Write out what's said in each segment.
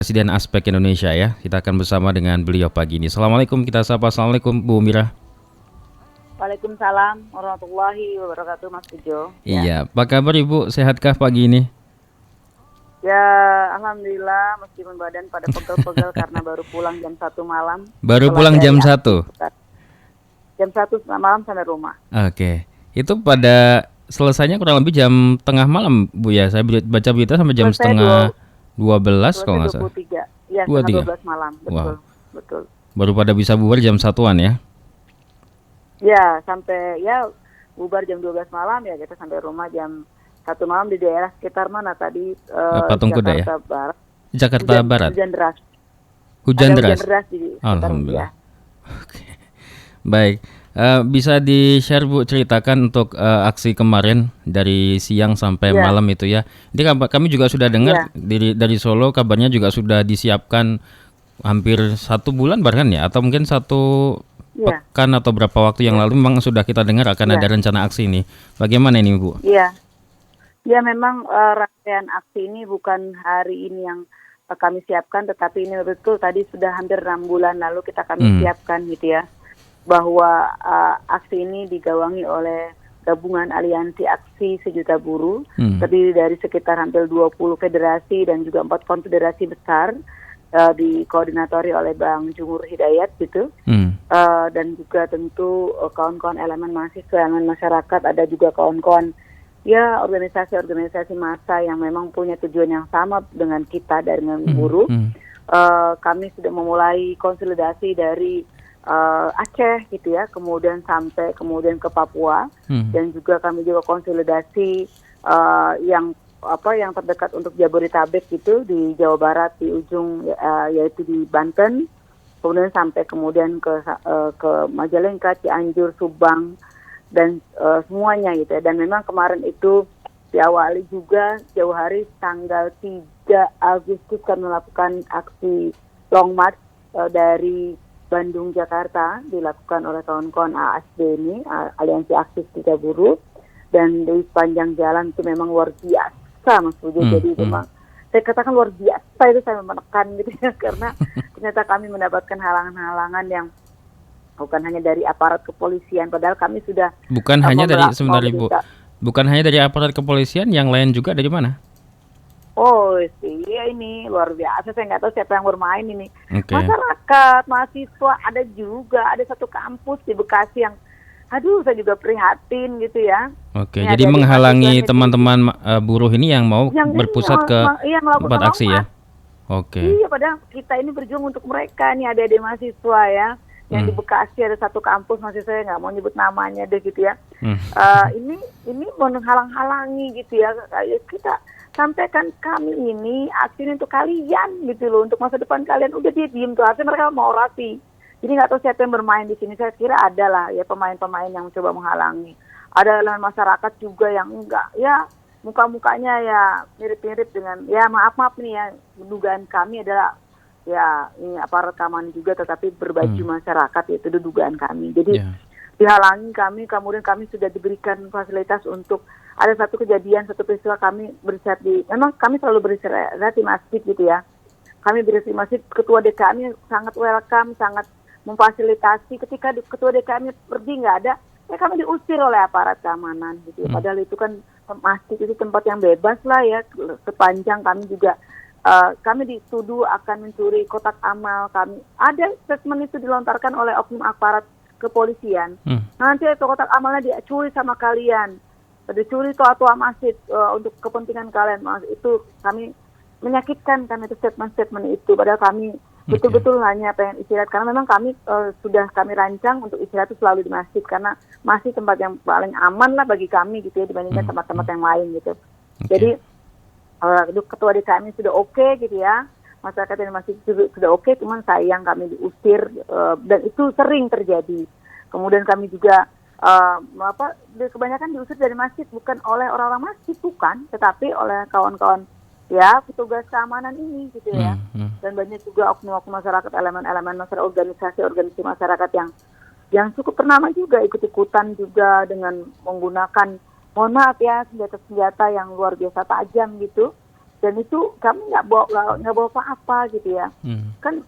Presiden Aspek Indonesia ya. Kita akan bersama dengan beliau pagi ini. Assalamualaikum, kita sapa. Assalamualaikum Bu Mira. Waalaikumsalam warahmatullahi wabarakatuh, Mas Pujo. Iya, apa kabar Ibu? Sehatkah pagi ini? Ya, alhamdulillah meskipun badan pada pegel-pegel karena baru pulang jam 1 malam. Baru Setelah pulang jam dari 1. Jam 1 malam sampai rumah. Oke. Itu pada selesainya kurang lebih jam tengah malam Bu ya. Saya baca berita sampai jam Selesai setengah 12 kalau nggak selesai salah. 23. Ya, setengah 23. 12 malam. Betul. Wow. Betul. Baru pada bisa bubar jam 1-an ya. Ya, sampai bubar jam 12 malam ya kita sampai rumah jam 1 malam di daerah sekitar mana tadi Patung Kuda ya? Jakarta Barat. Jakarta Barat. Hujan deras. Hujan Ada deras. Hujan deras di sekitar, Alhamdulillah. ya. Oke. Baik. Bisa di-share Bu, ceritakan untuk aksi kemarin dari siang sampai Ya. malam itu ya. Jadi kami juga sudah dengar Ya. dari Solo kabarnya juga sudah disiapkan hampir 1 bulan bahkan ya, atau mungkin 1 Ya. pekan atau berapa waktu yang lalu memang sudah kita dengar akan ada rencana aksi ini. Bagaimana ini Bu? Iya. Ya memang rangkaian aksi ini bukan hari ini yang kami siapkan, tetapi ini betul tadi sudah hampir 6 bulan lalu kami siapkan gitu ya, bahwa aksi ini digawangi oleh gabungan aliansi aksi sejuta buruh, terdiri dari sekitar hampir 20 federasi dan juga 4 konfederasi besar, dikoordinatori oleh Bang Jumur Hidayat gitu, dan juga tentu kawan-kawan elemen mahasiswa, elemen masyarakat, ada juga kawan-kawan ya organisasi-organisasi massa yang memang punya tujuan yang sama dengan kita dengan buruh. Kami sudah memulai konsolidasi dari Aceh gitu ya, kemudian ke Papua, dan juga kami juga konsolidasi yang terdekat untuk Jabodetabek gitu di Jawa Barat di ujung yaitu di Banten, kemudian sampai kemudian ke Majalengka, Cianjur, Subang dan semuanya gitu ya. Dan memang kemarin itu diawali juga jauh hari tanggal 3 Agustus kami melakukan aksi long march dari Bandung Jakarta, dilakukan oleh kawan-kawan ASB ini, Aliansi Aktif Serikat Buruh, dan di sepanjang jalan itu memang luar biasa Mas Pujo. Jadi memang saya katakan luar biasa itu, saya menekan gitu ya, karena ternyata kami mendapatkan halangan-halangan yang bukan hanya dari aparat kepolisian, padahal kami sudah hanya dari aparat kepolisian, yang lain juga dari mana? Oh iya, ini luar biasa, saya nggak tahu siapa yang bermain ini. Okay. Masyarakat, mahasiswa, ada juga, ada satu kampus di Bekasi yang saya juga prihatin gitu ya. Oke, jadi menghalangi teman-teman buruh ini yang mau berpusat ke tempat aksi ya. Oke. Iya, padahal kita ini berjuang untuk mereka nih, adik-adik mahasiswa ya. Yang di Bekasi ada satu kampus, masih saya nggak mau nyebut namanya deh gitu ya. Ini menghalang-halangi gitu ya. Kita sampaikan kami ini aksi ini untuk kalian gitu loh, untuk masa depan kalian. Udah dia diem tuh, artinya mereka mau orasi. Jadi nggak tahu siapa yang bermain di sini. Saya kira ada lah ya pemain-pemain yang mencoba menghalangi. Ada elemen masyarakat juga yang enggak ya, muka-mukanya ya mirip-mirip dengan, ya maaf nih ya, dugaan kami adalah ya ini aparat keamanan juga, tetapi berbaju masyarakat, itu dugaan kami. Jadi dihalangi kami, kemudian kami sudah diberikan fasilitas untuk ada satu peristiwa kami beristirahat memang kami selalu beristirahat di masjid gitu ya. Kami beristirahat di masjid, ketua DKM sangat welcome, sangat memfasilitasi. Ketika ketua DKM pergi nggak ada, kami diusir oleh aparat keamanan gitu ya. Padahal itu kan masjid itu tempat yang bebas lah ya, sepanjang kami juga kami dituduh akan mencuri kotak amal. Kami ada statement itu dilontarkan oleh oknum aparat kepolisian. Nanti itu kotak amalnya dicuri sama kalian, dicuri toa-toa masjid untuk kepentingan kalian. Itu kami menyakitkan kan, itu statement itu. Padahal kami betul-betul hanya pengen istirahat, karena memang kami sudah kami rancang untuk istirahat itu selalu di masjid, karena masih tempat yang paling aman lah bagi kami gitu ya, dibandingkan tempat-tempat yang lain gitu. Jadi ketua DKM sudah oke gitu ya, masyarakat yang masih sudah oke, cuman sayang kami diusir, dan itu sering terjadi. Kemudian kami juga kebanyakan diusir dari masjid bukan oleh orang-orang masjid, bukan, tetapi oleh kawan-kawan ya petugas keamanan ini gitu ya. Dan banyak juga oknum-oknum masyarakat, elemen-elemen masyarakat, organisasi masyarakat yang cukup ternama juga ikut-ikutan juga dengan menggunakan, mohon maaf ya, senjata-senjata yang luar biasa tajam gitu, dan itu kami nggak bawa apa-apa gitu ya. Kan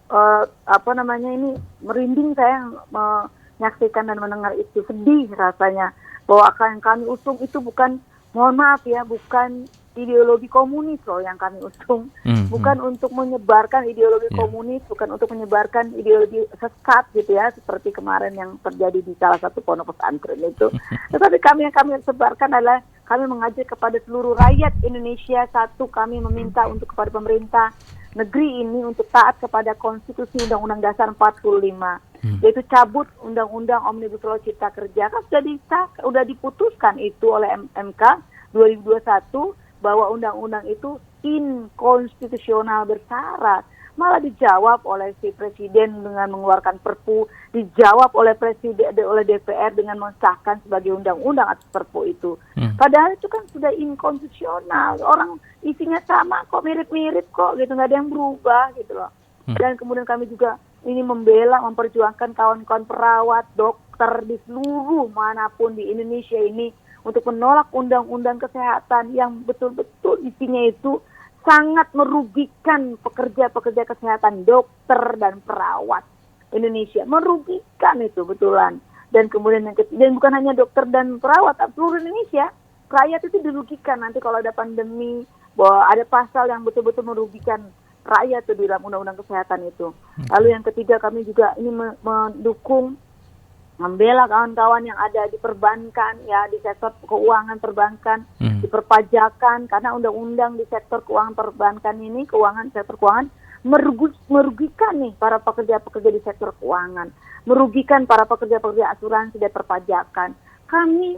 ini merinding saya menyaksikan dan mendengar itu, sedih rasanya bahwa yang kami usung itu bukan, mohon maaf ya, bukan ideologi komunis loh yang kami usung, bukan untuk menyebarkan ideologi komunis, bukan untuk menyebarkan ideologi sesat gitu ya, seperti kemarin yang terjadi di salah satu pondok pesantren itu. Tetapi yang kami sebarkan adalah kami mengajak kepada seluruh rakyat Indonesia, satu, kami meminta untuk kepada pemerintah negeri ini untuk taat kepada konstitusi Undang-Undang Dasar 45, yaitu cabut Undang-Undang Omnibus Law Cipta Kerja. Kan sudah diputuskan itu oleh MK 2021 bahwa undang-undang itu inkonstitusional bersyarat. Malah dijawab oleh si presiden dengan mengeluarkan perpu, dijawab oleh DPR dengan mensahkan sebagai undang-undang atas perpu itu. Padahal itu kan sudah inkonstitusional. Orang isinya sama kok, mirip-mirip kok gitu, nggak ada yang berubah gitu loh. Dan kemudian kami juga ini memperjuangkan kawan-kawan perawat, dokter di seluruh manapun di Indonesia ini untuk menolak undang-undang kesehatan yang betul-betul isinya itu sangat merugikan pekerja-pekerja kesehatan, dokter dan perawat Indonesia. Merugikan itu betulan. Dan kemudian yang ketiga, dan bukan hanya dokter dan perawat, seluruh Indonesia, rakyat itu dirugikan nanti kalau ada pandemi, bahwa ada pasal yang betul-betul merugikan rakyat itu di dalam undang-undang kesehatan itu. Lalu yang ketiga, kami juga ini mendukung, membela kawan-kawan yang ada di perbankan, ya, di sektor keuangan perbankan, di perpajakan, karena undang-undang di sektor keuangan perbankan ini, sektor keuangan merugikan nih para pekerja-pekerja di sektor keuangan, merugikan para pekerja-pekerja asuransi dan perpajakan. Kami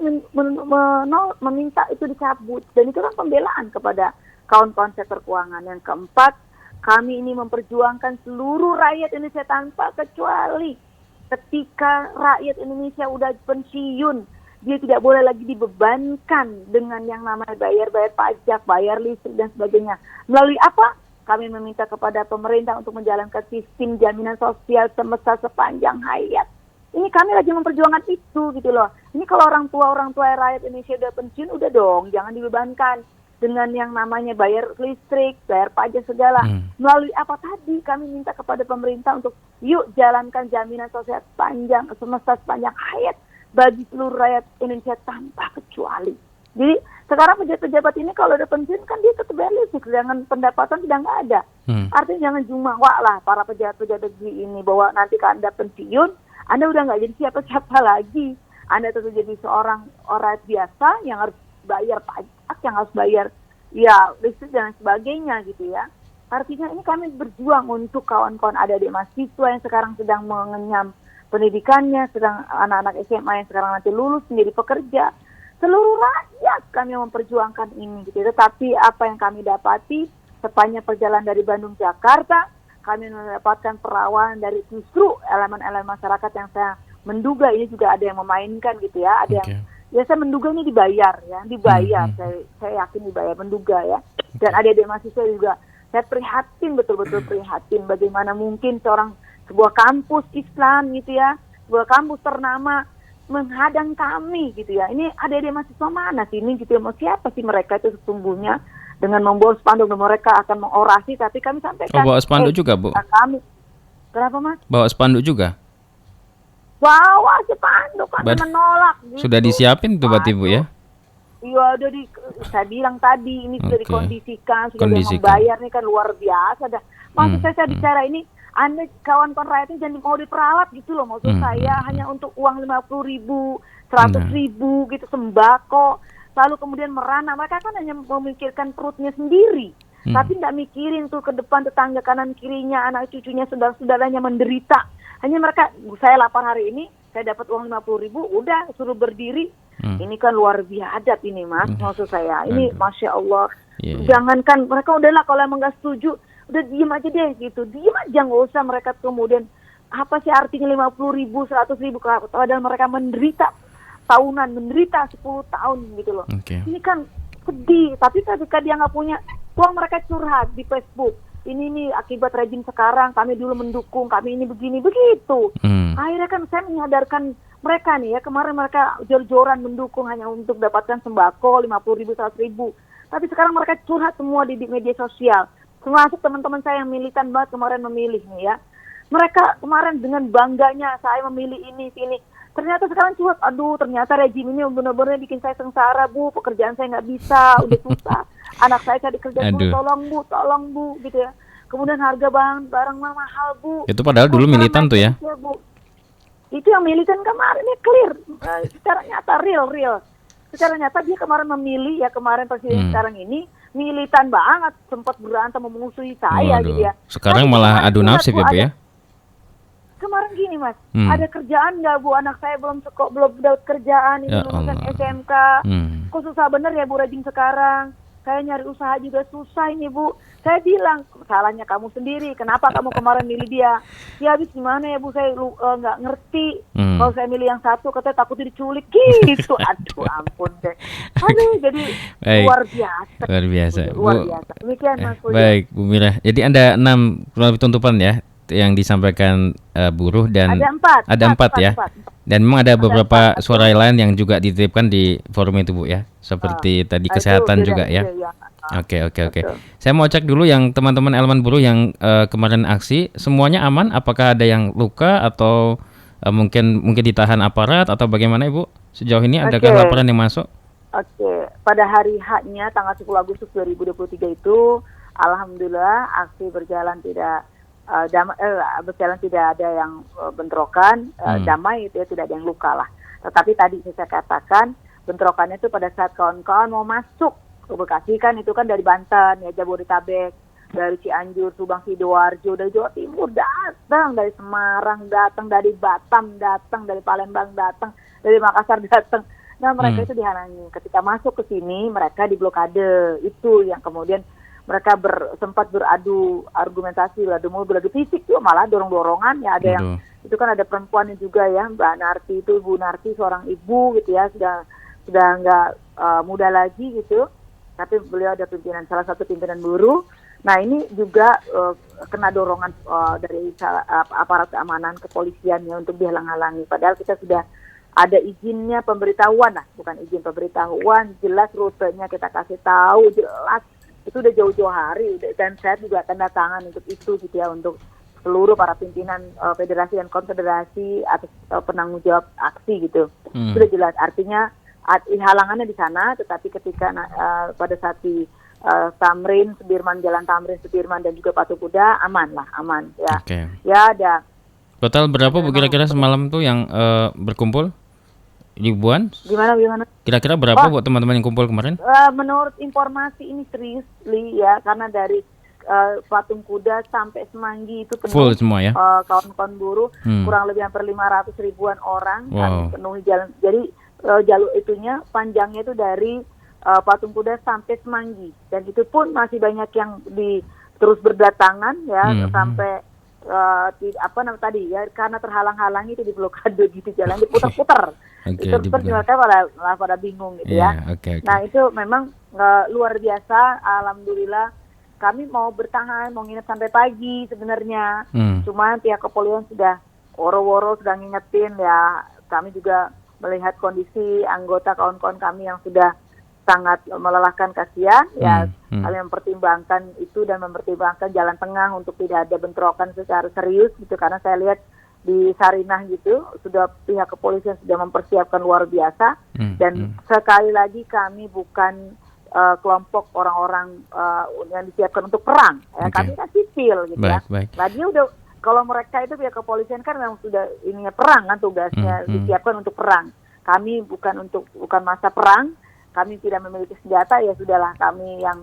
meminta itu dicabut, dan itu kan pembelaan kepada kawan-kawan sektor keuangan. Yang keempat, kami ini memperjuangkan seluruh rakyat Indonesia tanpa kecuali. Ketika rakyat Indonesia udah pensiun, dia tidak boleh lagi dibebankan dengan yang namanya bayar pajak, bayar listrik dan sebagainya. Melalui apa? Kami meminta kepada pemerintah untuk menjalankan sistem jaminan sosial semesta sepanjang hayat. Ini kami lagi memperjuangkan itu gitu loh. Ini kalau orang tua rakyat Indonesia udah pensiun, udah dong, jangan dibebankan dengan yang namanya bayar listrik, bayar pajak segala. Melalui apa tadi? Kami minta kepada pemerintah untuk yuk jalankan jaminan sosial semesta sepanjang hayat bagi seluruh rakyat Indonesia tanpa kecuali. Jadi sekarang pejabat-pejabat ini kalau udah pensiun kan dia tetap bayar listrik, sedangkan pendapatan sudah nggak ada. Artinya jangan jumawa lah para pejabat-pejabat ini bahwa nanti kalau Anda pensiun, Anda udah nggak jadi siapa-siapa lagi. Anda tetap jadi seorang orang biasa yang harus bayar pajak, yang harus bayar ya listrik dan sebagainya gitu ya. Artinya ini kami berjuang untuk kawan-kawan adik-adik mahasiswa yang sekarang sedang mengenyam pendidikannya, sedang anak-anak SMA yang sekarang nanti lulus menjadi pekerja. Seluruh rakyat kami memperjuangkan ini gitu. Tetapi apa yang kami dapati sepanjang perjalanan dari Bandung Jakarta, kami mendapatkan perlawanan dari justru elemen-elemen masyarakat yang saya menduga ini juga ada yang memainkan gitu ya, ada yang saya menduga ini dibayar. Saya yakin dibayar, menduga ya. Dan adik-adik mahasiswa juga, saya prihatin, betul-betul prihatin bagaimana mungkin sebuah kampus Islam gitu ya, sebuah kampus ternama menghadang kami gitu ya. Ini adik-adik mahasiswa mana sih ini gitu ya, mau siapa sih mereka itu sesungguhnya dengan membawa spanduk dan mereka akan mengorasi, tapi kami sampaikan. Bawa spanduk juga, Bu? Kami. Kenapa, Mas? Bawa spanduk juga? Bawa spanduk, kami menolak. Gitu. Sudah disiapin tuh berarti, Bu ya? Iya, saya bilang tadi ini sudah dikondisikan, sudah membayar nih kan luar biasa dah. Maksud saya bicara ini, Anda kawan-kawan rakyat ini jangan mau diperalat gitu loh, maksud saya hanya untuk uang 50.000, 100.000 gitu sembako, lalu kemudian merana. Mereka kan hanya memikirkan perutnya sendiri, tapi nggak mikirin tuh ke depan tetangga kanan kirinya, anak cucunya, saudara-saudaranya menderita. Hanya mereka, saya lapar hari ini, saya dapat uang 50.000, udah suruh berdiri. Ini kan luar biasa ini, Mas, maksud saya. Ini Masya Allah. Jangankan mereka udahlah kalau emang nggak setuju, udah diem aja deh gitu. Diem aja, nggak usah mereka kemudian apa sih artinya 50.000, 100.000 padahal mereka menderita tahunan, menderita 10 tahun gitu loh. Ini kan sedih, tapi ketika dia nggak punya uang, mereka curhat di Facebook. Ini nih akibat rejim sekarang, kami dulu mendukung, kami ini begini begitu. Akhirnya kan saya menyadarkan mereka nih ya, kemarin mereka jor-joran mendukung hanya untuk dapatkan sembako 50.000, 100.000. Tapi sekarang mereka curhat semua di media sosial. Termasuk teman-teman saya yang militan banget kemarin memilih nih ya. Mereka kemarin dengan bangganya saya memilih ini, sini. Ternyata sekarang curhat, aduh ternyata rejim ini benar-benar bikin saya sengsara Bu, pekerjaan saya nggak bisa, udah susah. Anak saya cari kerja dulu, tolong Bu, gitu ya. Kemudian harga barang mahal Bu. Itu padahal dulu militan tuh ya. Bu. Itu yang militan kemarin ini clear, secara nyata real. Secara nyata dia kemarin memilih ya, kemarin presiden sekarang ini militan banget, sempat berantem memusuhi saya gitu ya. Sekarang malah adu nasib ya Bu ya. Kemarin gini Mas, ada kerjaan nggak Bu? Anak saya belum dapat kerjaan, ini lulusan SMK. Kok susah bener ya Bu rejim sekarang? Saya nyari usaha juga susah ini Bu. Saya bilang, salahnya kamu sendiri. Kenapa kamu kemarin milih dia? Ya habis gimana ya Bu, saya nggak ngerti. Kalau saya milih yang satu, katanya takut diculik gitu. Aduh ampun deh. Aduh, jadi luar biasa. Luar biasa. Demikian Mas. Baik Bu Mira. Jadi ada 6 kurang lebih tuntutan ya yang disampaikan buruh, dan ada 4 ya. Dan memang ada beberapa suara lain yang juga dititipkan di forum itu Bu ya. Seperti tadi kesehatan juga ya. Oke. Saya mau cek dulu yang teman-teman elemen buruh yang kemarin aksi, semuanya aman? Apakah ada yang luka atau mungkin ditahan aparat atau bagaimana Ibu? Sejauh ini adakah laporan yang masuk? Pada hari H-nya tanggal 10 Agustus 2023 itu alhamdulillah aksi berjalan tidak ada yang bentrokan, damai itu ya, tidak ada yang luka lah. Tetapi tadi saya katakan bentrokannya itu pada saat kawan-kawan mau masuk ke Bekasi, kan itu kan dari Banten ya, Jabodetabek, dari Cianjur, Subang, Sidoarjo, dari Jawa Timur datang, dari Semarang datang, dari Batam datang, dari Palembang datang, dari Makassar datang. Nah mereka itu dihalangi. Ketika masuk ke sini mereka diblokade. Itu yang kemudian mereka sempat beradu argumentasi, beradu fisik tuh, malah dorong-dorongan ya. Ada yang itu kan ada perempuan juga ya, Mbak Narti itu, Bu Narti seorang ibu gitu ya, sudah nggak muda lagi gitu, tapi beliau ada salah satu pimpinan buruh. Nah ini juga kena dorongan dari aparat keamanan kepolisian ya untuk dihalang-halangi. Padahal kita sudah ada izinnya, pemberitahuan lah, bukan izin, pemberitahuan, jelas rutenya kita kasih tahu, jelas. Itu udah jauh-jauh hari, dan saya juga tanda tangan untuk itu gitu ya, untuk seluruh para pimpinan federasi dan konfederasi atas penanggung jawab aksi gitu. Sudah jelas, artinya halangannya di sana, tetapi ketika pada saat di Tamrin, Jalan Tamrin, Sudirman dan juga Patung Kuda aman ya. Ya ada. Total berapa Bu kira-kira semalam tuh yang berkumpul? Ribuan? Gimana? Kira-kira berapa buat teman-teman yang kumpul kemarin? Menurut informasi ini serius ya, karena dari Patung Kuda sampai Semanggi itu penuh. Full semua ya? Kawan-kawan buruh kurang lebih hampir 500 ribuan orang kan penuhi jalan. Jadi jalur itunya panjangnya itu dari Patung Kuda sampai Semanggi, dan itu pun masih banyak yang terus berdatangan ya sampai tadi ya, karena terhalang-halangi itu diblokade gitu, jalan diputar-putar. Itu mereka pada bingung gitu ya. Nah itu memang luar biasa. Alhamdulillah kami mau bertahan, mau nginep sampai pagi sebenarnya. Cuman pihak kepolisian sudah woro-woro sudah ngingetin ya. Kami juga melihat kondisi anggota kawan-kawan kami yang sudah sangat melelahkan, kasihan ya. Kami mempertimbangkan itu dan mempertimbangkan jalan tengah untuk tidak ada bentrokan secara serius gitu, karena saya lihat di Sarinah gitu sudah pihak kepolisian sudah mempersiapkan luar biasa. Dan sekali lagi kami bukan kelompok orang-orang yang disiapkan untuk perang ya. Kami kan sipil gitu ya. Nah dia udah, kalau mereka itu pihak kepolisian kan memang sudah ininya perang kan, tugasnya disiapkan untuk perang. Kami bukan masa perang, kami tidak memiliki senjata, ya sudahlah kami yang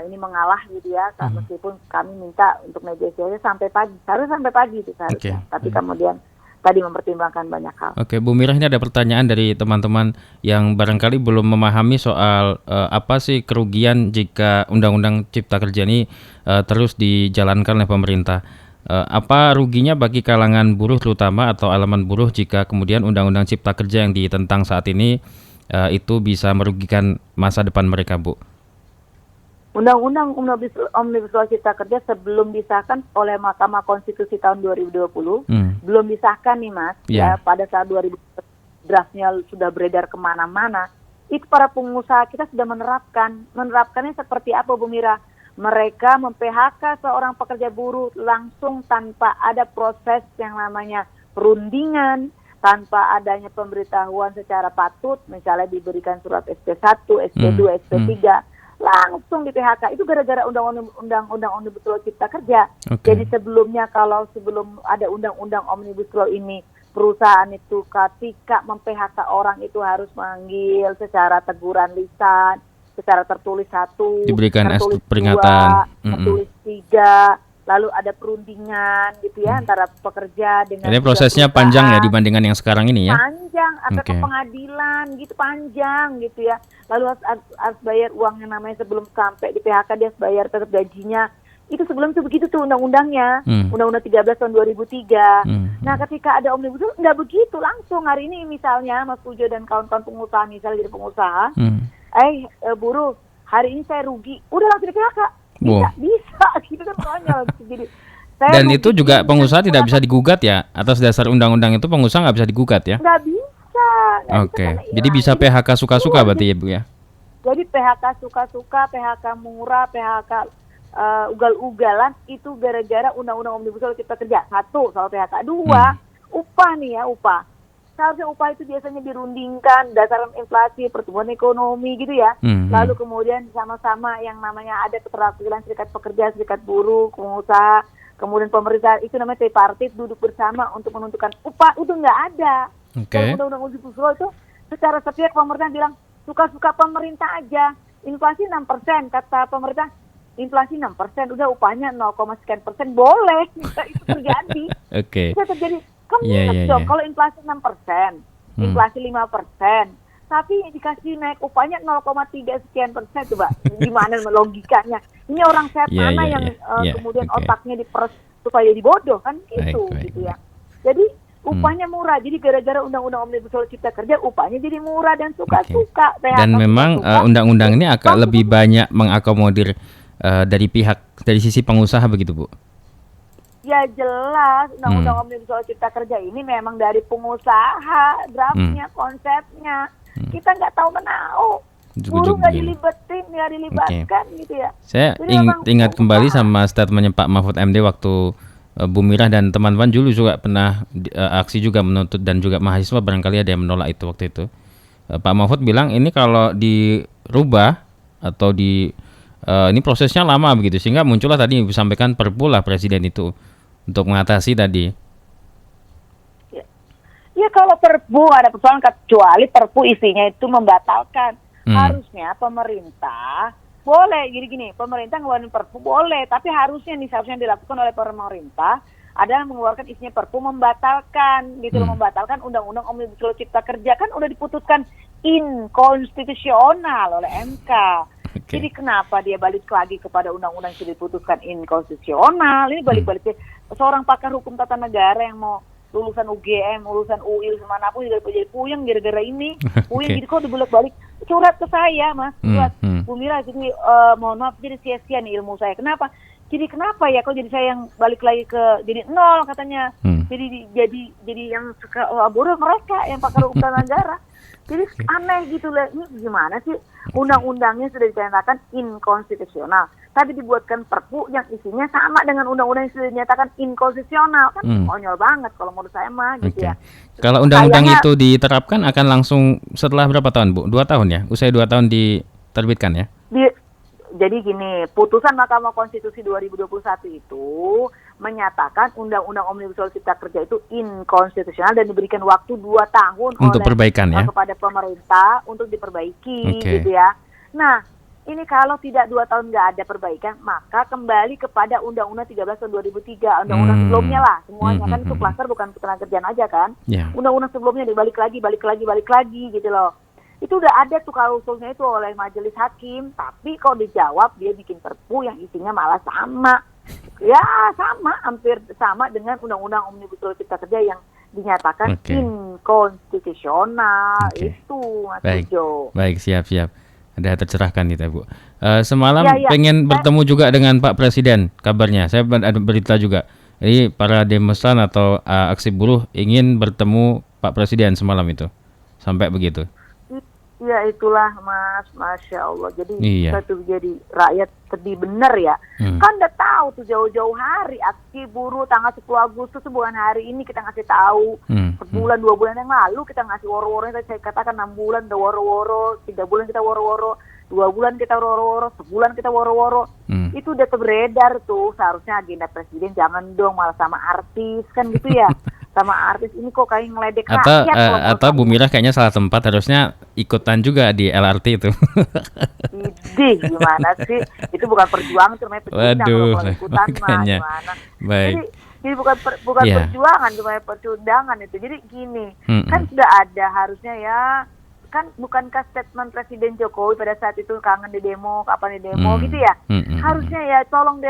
ini mengalah gitu ya. Meskipun kami minta untuk negosiasi sampai pagi, harus sampai pagi itu seharusnya. Tapi kemudian tadi mempertimbangkan banyak hal. Bu Mira, ini ada pertanyaan dari teman-teman yang barangkali belum memahami soal apa sih kerugian jika Undang-Undang Cipta Kerja ini terus dijalankan oleh pemerintah. Apa ruginya bagi kalangan buruh terutama atau elemen buruh jika kemudian Undang-Undang Cipta Kerja yang ditentang saat ini itu bisa merugikan masa depan mereka, Bu? Undang-Undang Omnibus Law Cipta Kerja sebelum disahkan oleh Mahkamah Konstitusi tahun 2020, belum disahkan nih Mas, ya pada saat 2000 draftnya sudah beredar kemana-mana, itu para pengusaha kita sudah menerapkannya seperti apa Bu Mira? Mereka mem-PHK seorang pekerja buruh langsung tanpa ada proses yang namanya perundingan, tanpa adanya pemberitahuan secara patut, misalnya diberikan surat SP1, SP2, SP3, langsung di PHK. Itu gara-gara undang-undang Omnibus Law Cipta Kerja. Okay. Jadi sebelum ada undang-undang Omnibus Law ini, perusahaan itu ketika mem-PHK orang itu harus manggil secara teguran lisan, secara tertulis 1, diberikan tertulis peringatan, 2, tertulis 3, lalu ada perundingan gitu ya antara pekerja dengan. Jadi prosesnya panjang ya dibandingkan yang sekarang ini ya? Panjang, atau ke pengadilan gitu, panjang gitu ya. Lalu harus bayar uang yang namanya sebelum sampai di PHK dia harus bayar tetap gajinya. Itu sebelum itu begitu tuh undang-undangnya, Undang-Undang 13 tahun 2003. Nah ketika ada Omnibus Law nggak begitu langsung. Hari ini misalnya Mas Pujo dan kawan-kawan pengusaha, misalnya jadi pengusaha, buruh, hari ini saya rugi, udah langsung di PHK. Bisa gitu kan, konyol. Jadi dan itu juga pengusaha tidak bisa digugat ya, atas dasar undang-undang itu pengusaha nggak bisa digugat ya? Nggak bisa. Oke. Jadi bisa PHK suka-suka berarti ya Bu ya? Jadi PHK suka-suka, PHK murah, PHK ugal-ugalan itu gara-gara undang-undang Omnibus Law Cipta Kerja. 1, soal PHK. 2, upah nih ya, upah. Seharusnya upah itu biasanya dirundingkan berdasarkan inflasi, pertumbuhan ekonomi gitu ya. Lalu kemudian sama-sama yang namanya ada keterwakilan serikat pekerja, serikat buruh, pengusaha, kemudian pemerintah, itu namanya tripartit, duduk bersama untuk menentukan upah. Itu nggak ada. Okay. Undang-undang Omnibus Law itu secara sepihak pemerintah bilang suka-suka pemerintah aja. Inflasi 6%, kata pemerintah. Inflasi 6%, udah upahnya 0,sekian% boleh, itu terjadi. Oke. Bisa terjadi. Kamu dong, kalau inflasi 6%, inflasi 5%, tapi dikasih naik upahnya 0,3 sekian persen, coba gimana logikanya? Ini orang sehat mana yang kemudian otaknya diperes supaya dibodoh kan gitu, gitu ya. Jadi upahnya murah, jadi gara-gara undang-undang Omnibus Law Cipta Kerja upahnya jadi murah dan suka-suka. Dan memang undang-undang ini akan lebih banyak mengakomodir dari sisi pengusaha begitu Bu? Ya jelas, undang-undang Omnibus Law Cipta Kerja ini memang dari pengusaha, draftnya, konsepnya. Kita nggak tahu menau, buruh nggak dilibatkan gitu ya. Saya ingat kembali sama statementnya Pak Mahfud MD waktu Bu Mira dan teman-teman dulu juga pernah aksi juga menuntut, dan juga mahasiswa barangkali ada yang menolak itu waktu itu. Pak Mahfud bilang ini kalau dirubah atau ini prosesnya lama begitu, sehingga muncullah tadi disampaikan Perpu lah Presiden itu untuk mengatasi tadi. Ya kalau Perpu ada persoalan, kecuali Perpu isinya itu membatalkan. Harusnya pemerintah boleh gini, pemerintah ngeluarin Perpu boleh, tapi harusnya dilakukan oleh pemerintah adalah mengeluarkan isinya Perpu membatalkan gitu, membatalkan undang-undang Omnibus Law Cipta Kerja, kan udah diputuskan inkonstitusional oleh MK. Jadi kenapa dia balik lagi kepada undang-undang yang sudah diputuskan inkonstitusional? Ini balik-balik seorang pakar hukum tata negara yang mau lulusan UGM, lulusan UI, manapun juga jadi puyeng gara-gara ini. Puyeng jadi kok dibolak-balik curhat ke saya, Mas. Bu Mira, jadi mohon maaf, jadi sia-sia nih ilmu saya. Kenapa? Jadi kenapa ya kok jadi saya yang balik lagi ke jadi nol katanya. Jadi yang suka bodoh mereka yang pakar hukum tata negara. Jadi aneh gitu lah, ini gimana sih, undang-undangnya sudah dinyatakan inkonstitusional, tapi dibuatkan Perpu yang isinya sama dengan undang-undang yang sudah dinyatakan inkonstitusional, kan konyol banget kalau menurut saya mah gitu ya. Kalau undang-undang itu diterapkan akan langsung setelah berapa tahun Bu? 2 tahun ya? Usai 2 tahun diterbitkan ya? Jadi gini, putusan Mahkamah Konstitusi 2021 itu menyatakan Undang-Undang Omnibus Law Cipta Kerja itu inkonstitusional dan diberikan waktu 2 tahun untuk perbaikan ya kepada pemerintah untuk diperbaiki gitu ya. Nah, ini kalau tidak 2 tahun nggak ada perbaikan, maka kembali kepada Undang-Undang 13 tahun 2003, Undang-Undang sebelumnya lah, semuanya kan itu klaster bukan ketenagakerjaan aja kan. Undang-Undang sebelumnya dibalik lagi gitu loh. Itu udah ada tuh klausulnya itu oleh majelis hakim, tapi kalau dijawab dia bikin Perpu yang isinya malah sama. Ya sama, hampir sama dengan Undang-Undang Omnibus Law Cipta Kerja yang dinyatakan inkonstitusional. Itu Mas Ujo. Baik, siap. Ada tercerahkan itu Bu. Semalam pengen bertemu juga dengan Pak Presiden kabarnya. Saya ada berita juga. Jadi para demonstran atau aksi buruh ingin bertemu Pak Presiden semalam itu. Sampai begitu. Ya itulah Mas, Masya Allah. Jadi Iya. kita tuh jadi rakyat sedih bener ya. Kan udah tahu tuh jauh-jauh hari aksi buruh tanggal 10 Agustus bukan hari ini kita ngasih tahu. Sebulan 2 bulan yang lalu kita ngasih woro-woro. Saya katakan 6 bulan udah woro-woro, 3 bulan kita woro-woro, 2 bulan kita woro-woro, sebulan kita woro-woro. Itu udah beredar tuh. Seharusnya agenda presiden jangan dong malah sama artis kan gitu ya. Sama artis ini kok kayak ngeledek rakyat. Atau Bu Mira kayaknya salah tempat, harusnya ikutan juga di LRT itu. Idih, gimana sih? Itu bukan perjuangan, itu namanya pecundang. Waduh, kalau ikutan mah gimana? Baik. Jadi bukan perjuangan, cuma pecundangan itu. Jadi gini, kan sudah ada harusnya ya, kan bukankah statement Presiden Jokowi pada saat itu kangen di demo, kapan di demo gitu ya? Harusnya ya tolong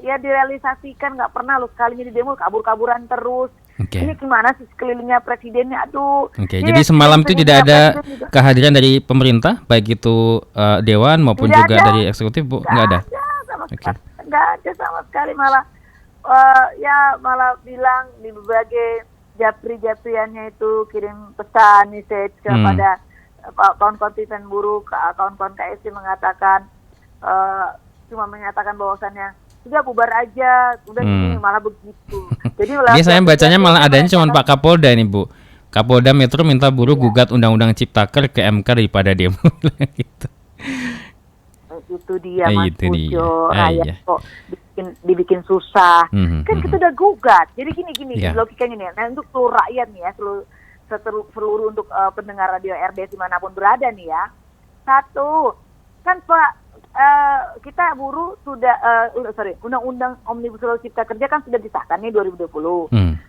direalisasikan, nggak pernah lu sekalinya di demo kabur-kaburan terus. Ini gimana sih sekelilingnya presidennya, aduh. Jadi semalam itu tidak ada kehadiran dari pemerintah, baik itu Dewan maupun tidak juga ada. dari eksekutif, Bu? Nggak ada? Nggak ada sama sekali, malah malah bilang di berbagai japri-japriannya itu kirim pesan message kepada kawan-kawan Tipen Buruh, kawan-kawan KSI mengatakan cuma menyatakan bahwasannya sudah bubar aja, udah gini, malah begitu. Jadi ini saya bacanya malah adanya cuma Pak Kapolda ini, Bu. Kapolda Metro minta buruh gugat Undang-Undang Ciptaker ke MK daripada demo. Gitu. Itu dia Mas itu Pujo, dia. rakyat kok dibikin susah. Kan kita udah gugat. Jadi gini logikanya nih. Nah, untuk seluruh rakyat nih ya, seluruh untuk pendengar radio RDS dimanapun berada nih ya. Satu, kan Pak kita buruh sudah Undang-Undang Omnibus Law Cipta Kerja kan sudah disahkan nih 2020.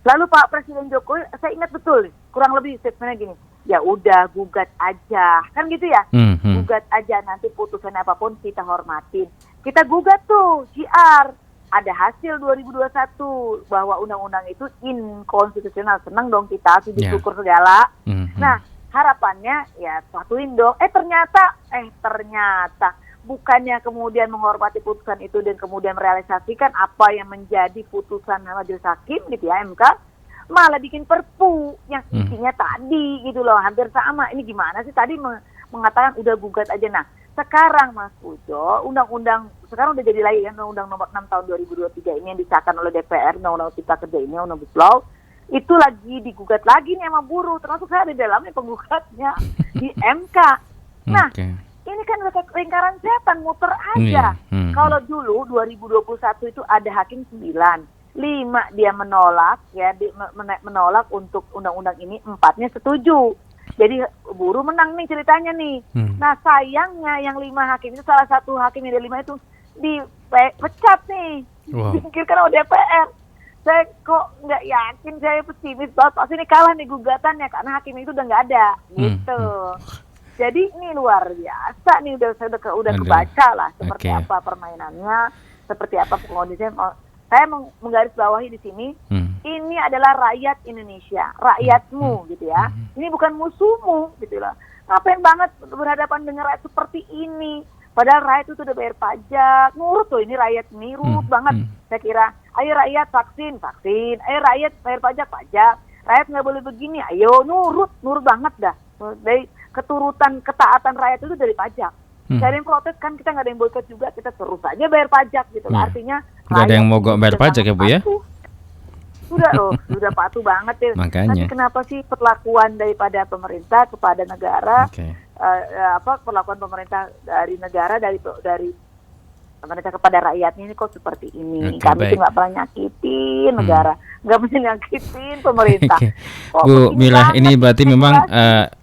Lalu Pak Presiden Jokowi, saya ingat betul kurang lebih statementnya gini, ya udah gugat aja, kan gitu ya. Gugat aja, nanti putusan apapun kita hormatin. Kita gugat tuh JR, ada hasil 2021 bahwa undang-undang itu inkonstitusional. Senang dong kita, sujud syukur segala. Nah, harapannya ya satuin dong. Ternyata bukannya kemudian menghormati putusan itu dan kemudian merealisasikan apa yang menjadi putusan majelis hakim gitu ya, MK, malah bikin perpu yang isinya tadi gitu loh, hampir sama. Ini gimana sih, tadi mengatakan udah gugat aja. Nah, sekarang Mas Pujo, undang-undang sekarang udah jadi lagi kan, Undang-Undang Nomor 6 Tahun 2023 ini yang disahkan oleh DPR, Undang-Undang Cipta Kerja ini, Omnibus Law, itu lagi digugat lagi nih sama buruh, termasuk saya di dalamnya penggugatnya di MK. Nah, ini kan lingkaran setan, muter aja. Kalau dulu 2021 itu ada hakim 9, 5 dia menolak ya, menolak untuk undang-undang ini, 4-nya setuju. Jadi buruh menang nih ceritanya nih. Nah, sayangnya yang 5 hakim itu, salah satu hakim yang dari 5 itu dipecat nih. Dipikirkan oleh DPR. Saya kok nggak yakin, saya pesimis banget pasti ini kalah nih gugatannya karena hakim itu udah nggak ada gitu. Jadi ini luar biasa nih, udah kebaca lah seperti apa permainannya, seperti apa kondisinya. Saya menggarisbawahi di sini, ini adalah rakyat Indonesia, rakyatmu gitu ya. Ini bukan musuhmu gitu loh. Ngapain banget berhadapan dengan rakyat seperti ini? Padahal rakyat itu udah bayar pajak, nurut tuh, ini rakyat nurut banget. Saya kira, ayo rakyat vaksin, ayo rakyat bayar pajak, rakyat nggak boleh begini, ayo nurut banget dah. Dari keturutan ketaatan rakyat itu dari pajak. Ada yang protes kan, kita nggak ada yang boikot juga, kita terus aja bayar pajak gitu. Artinya nggak ada yang mogok bayar pajak ya Bu ya? Sudah patuh banget ya. Makanya. Tapi kenapa sih perlakuan daripada pemerintah kepada negara, perlakuan pemerintah dari negara dari pemerintah kepada rakyatnya ini kok seperti ini? Kami tuh nggak pernah nyakitin negara, nggak mesti nyakitin pemerintah. Bu Mira, ini berarti memang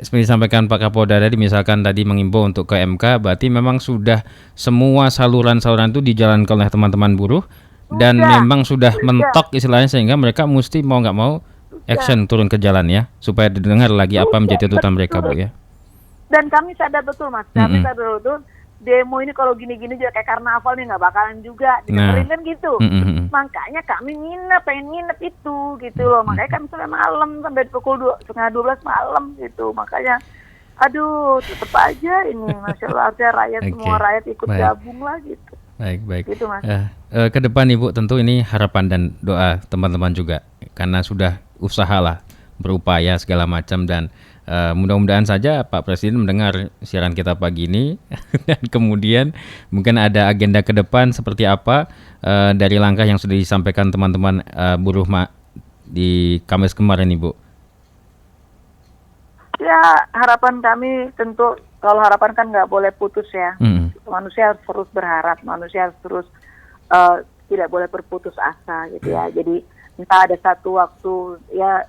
seperti disampaikan Pak Kapolda tadi, misalkan tadi mengimbau untuk ke MK, berarti memang sudah semua saluran-saluran itu dijalankan oleh teman-teman buruh dan memang sudah mentok istilahnya, sehingga mereka mesti mau nggak mau action, turun ke jalan ya, supaya didengar lagi apa menjadi tuntutan mereka, Bu ya. Dan kami sadar betul Mas, kami sadar betul. Demo ini kalau gini-gini juga kayak karnaval nih, nggak bakalan juga didengerin kan gitu. Makanya kami pengen nginep itu gitu loh. Makanya kami sampai malam, sampai pukul 11:30 malam gitu. Makanya aduh, tetep aja ini Masya Allah, harusnya rakyat semua rakyat ikut gabung lah gitu. Baik. Gitu, Mas. Ke depan Ibu, tentu ini harapan dan doa teman-teman juga, karena sudah usahalah, berupaya segala macam, dan mudah-mudahan saja Pak Presiden mendengar siaran kita pagi ini dan kemudian mungkin ada agenda ke depan seperti apa dari langkah yang sudah disampaikan teman-teman buruh di Kamis kemarin, Ibu. Ya, harapan kami tentu, kalau harapan kan nggak boleh putus ya. Manusia harus terus berharap, manusia harus terus tidak boleh berputus asa gitu ya. Jadi entah ada satu waktu ya,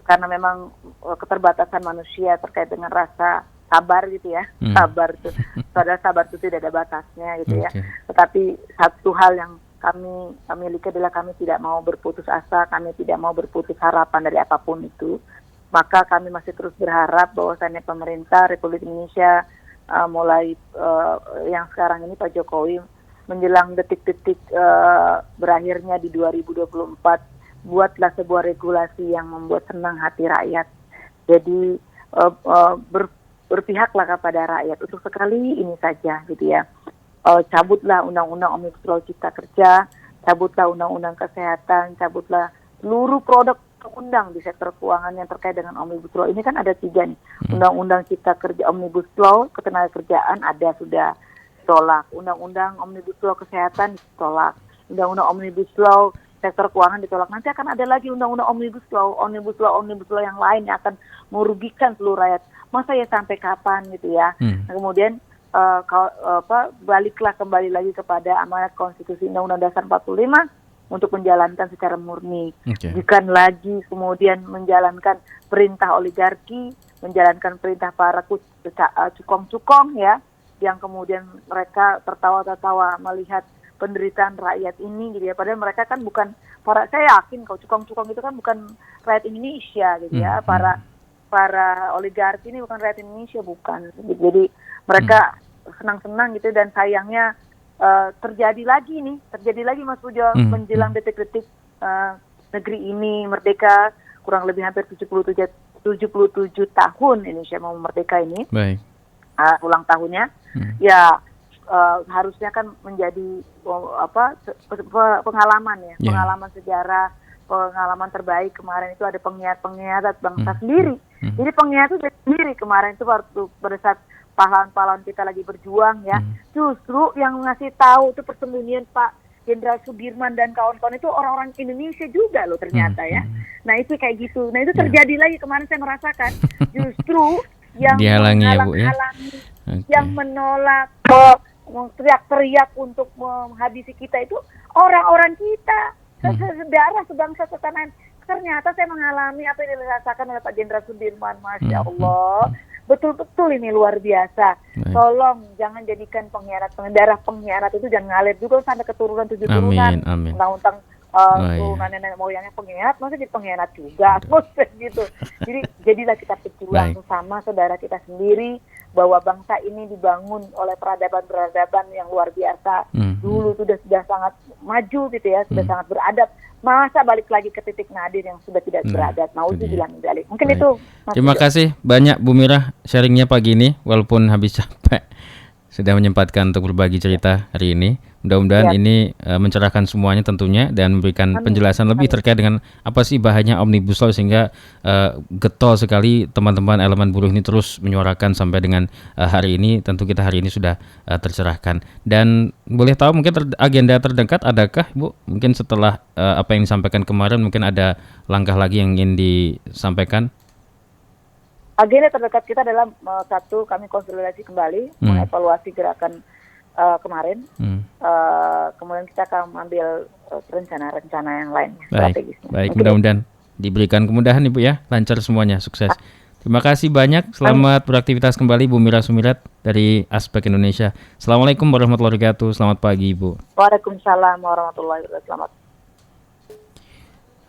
karena memang keterbatasan manusia terkait dengan rasa sabar gitu ya. Sabar itu, padahal sabar itu tidak ada batasnya gitu ya. Tetapi satu hal yang kami miliki adalah kami tidak mau berputus asa, kami tidak mau berputus harapan dari apapun itu. Maka kami masih terus berharap bahwasannya pemerintah Republik Indonesia mulai yang sekarang ini Pak Jokowi menjelang detik-detik berakhirnya di 2024, buatlah sebuah regulasi yang membuat senang hati rakyat. Jadi berpihaklah kepada rakyat untuk sekali ini saja gitu ya. Cabutlah undang-undang Omnibus Law Cipta Kerja, cabutlah undang-undang kesehatan, cabutlah seluruh produk undang di sektor keuangan yang terkait dengan Omnibus Law. Ini kan ada 3 nih. Undang-undang Cipta Kerja, Omnibus Law Ketenagakerjaan ada sudah ditolak. Undang-undang Omnibus Law Kesehatan ditolak. Undang-undang Omnibus Law sektor keuangan ditolak. Nanti akan ada lagi undang-undang Omnibus Law yang lain yang akan merugikan seluruh rakyat. Masa ya sampai kapan gitu ya? Nah, kemudian baliklah kembali lagi kepada amanat konstitusi Undang-Undang Dasar 45 untuk menjalankan secara murni. Bukan lagi kemudian menjalankan perintah oligarki, menjalankan perintah para cukong-cukong ya, yang kemudian mereka tertawa-tertawa melihat penderitaan rakyat ini gitu ya. Padahal mereka kan bukan saya yakin kalau cukong-cukong itu kan bukan rakyat Indonesia gitu ya. Para oligarki ini bukan rakyat Indonesia, bukan. Jadi mereka senang-senang gitu, dan sayangnya terjadi lagi Mas Pujo, menjelang detik-detik negeri ini merdeka, kurang lebih hampir 77 tahun Indonesia mau merdeka ini. Baik. Ulang tahunnya. Ya harusnya kan menjadi pengalaman ya, pengalaman sejarah, pengalaman terbaik. Kemarin itu ada pengkhianat bangsa sendiri. Jadi pengkhianat itu sendiri kemarin itu pada saat pahlawan-pahlawan kita lagi berjuang ya, justru yang ngasih tahu itu persembunyian Pak Jenderal Sudirman dan kawan-kawan itu orang-orang Indonesia juga loh ternyata ya. Nah itu kayak gitu. Nah itu terjadi lagi kemarin, saya merasakan justru yang menghalang-halangi, yang menolak, teriak-teriak untuk menghabisi kita itu orang-orang kita, sedarah, sebangsa, setanah. Ternyata saya mengalami apa yang dirasakan oleh Pak Jenderal Sudirman, Masya Allah. Betul-betul ini luar biasa. Tolong jangan jadikan darah pengkhianat itu jangan ngalir juga sampai keturunan 7 turunan. Undang-undang turunan nenek moyangnya pengkhianat, masa jadi pengkhianat juga, maksudnya gitu. Jadi jadilah kita berjuang sama saudara kita sendiri, bahwa bangsa ini dibangun oleh peradaban-peradaban yang luar biasa. Dulu sudah sangat maju gitu ya, sudah sangat beradab. Masa balik lagi ke titik nadir yang sudah tidak beradab. Nauzubillah min dzalik. Mungkin itu. Terima kasih banyak Bu Mira sharingnya pagi ini, walaupun habis capek sudah menyempatkan untuk berbagi cerita hari ini. Mudah-mudahan ini mencerahkan semuanya tentunya, dan memberikan penjelasan lebih terkait dengan apa sih bahayanya Omnibus Law, sehingga getol sekali teman-teman elemen buruh ini terus menyuarakan sampai dengan hari ini. Tentu kita hari ini sudah tercerahkan. Dan boleh tahu mungkin agenda terdekat adakah Bu? Mungkin setelah apa yang disampaikan kemarin mungkin ada langkah lagi yang ingin disampaikan? Agenda terdekat kita adalah satu, kami konsolidasi kembali, mengevaluasi gerakan kemarin, kemudian kita akan mengambil rencana-rencana yang lain strategis. Baik, mudah-mudahan diberikan kemudahan Ibu ya, lancar semuanya, sukses. Terima kasih banyak, selamat beraktivitas kembali Bu Mira Sumirat dari Aspek Indonesia. Assalamualaikum warahmatullahi wabarakatuh, selamat pagi Ibu. Waalaikumsalam warahmatullahi wabarakatuh.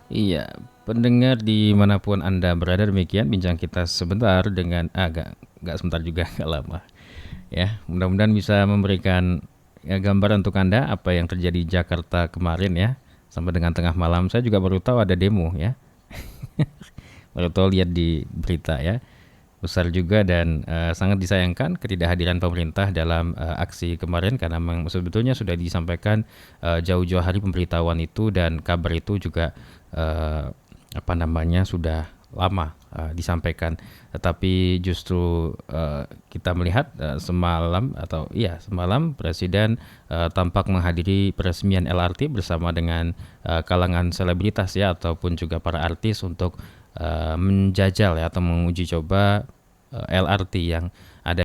Iya, pendengar dimanapun Anda berada, demikian bincang kita sebentar dengan agak sebentar juga, agak lama. Ya, mudah-mudahan bisa memberikan gambaran untuk Anda apa yang terjadi di Jakarta kemarin ya, sampai dengan tengah malam. Saya juga baru tahu ada demo ya. Baru tahu lihat di berita ya. Besar juga, dan sangat disayangkan ketidakhadiran pemerintah dalam aksi kemarin, karena memang sebetulnya sudah disampaikan jauh-jauh hari pemberitahuan itu, dan kabar itu juga sudah lama disampaikan. Tetapi justru kita melihat semalam Presiden tampak menghadiri peresmian LRT bersama dengan kalangan selebritas ya ataupun juga para artis untuk menjajal ya atau menguji coba LRT yang ada